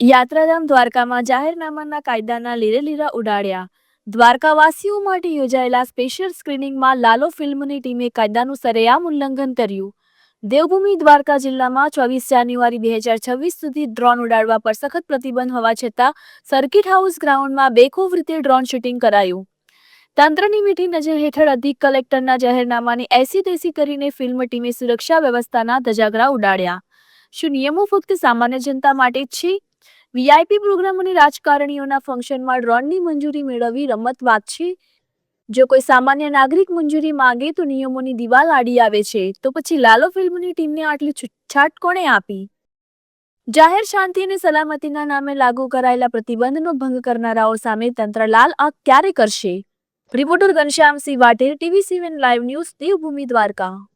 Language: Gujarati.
યાત્રાધામ દ્વારકામાં જાહેરનામાના કાયદાના લીરેલીરા ઉડાડ્યા. દ્વારકાવાસીઓ માટે યોજાયેલા સ્પેશિયલ સ્ક્રીનિંગમાં લાલો ફિલ્મની ટીમે કાયદાનું સરેઆમ ઉલ્લંઘન કર્યું. દેવભૂમિ દ્વારકા જિલ્લામાં 24 જાન્યુઆરી 2026 સુધી ડ્રોન ઉડાડવા પર સખત પ્રતિબંધ હોવા છતાં સર્કિટ હાઉસ ગ્રાઉન્ડમાં બેખૌફ રીતે ડ્રોન શૂટિંગ કરાયું. તંત્રની મીઠી નજર હેઠળ અધિક કલેક્ટરના જાહેરનામાની એસી-તેસી કરીને ફિલ્મ ટીમે સુરક્ષા વ્યવસ્થાના ધજાગરા ઉડાડ્યા. શું નિયમો ફક્ત સામાન્ય જનતા માટે જ છે? વીઆઈપી પ્રોગ્રામ અને રાજકારણીઓના ફંક્શનમાં ડ્રોનની મંજૂરી મેળવવી રમત વાત છે? જો કોઈ સામાન્ય નાગરિક મંજૂરી માંગે તો નિયમોની દિવાલ આડી આવે છે, તો પછી લાલો ફિલ્મની ટીમને આટલી છૂટછાટ કોણે આપી? જાહેર શાંતિ અને સલામતીના નામે લાગુ કરાયેલા પ્રતિબંધનો ભંગ કરનારાઓ સામે તંત્ર લાલ આંખ ક્યારે કરશે? Reporter Ghanshyamsinh Vadher, TV7 live news, Devbhumi Dwarka.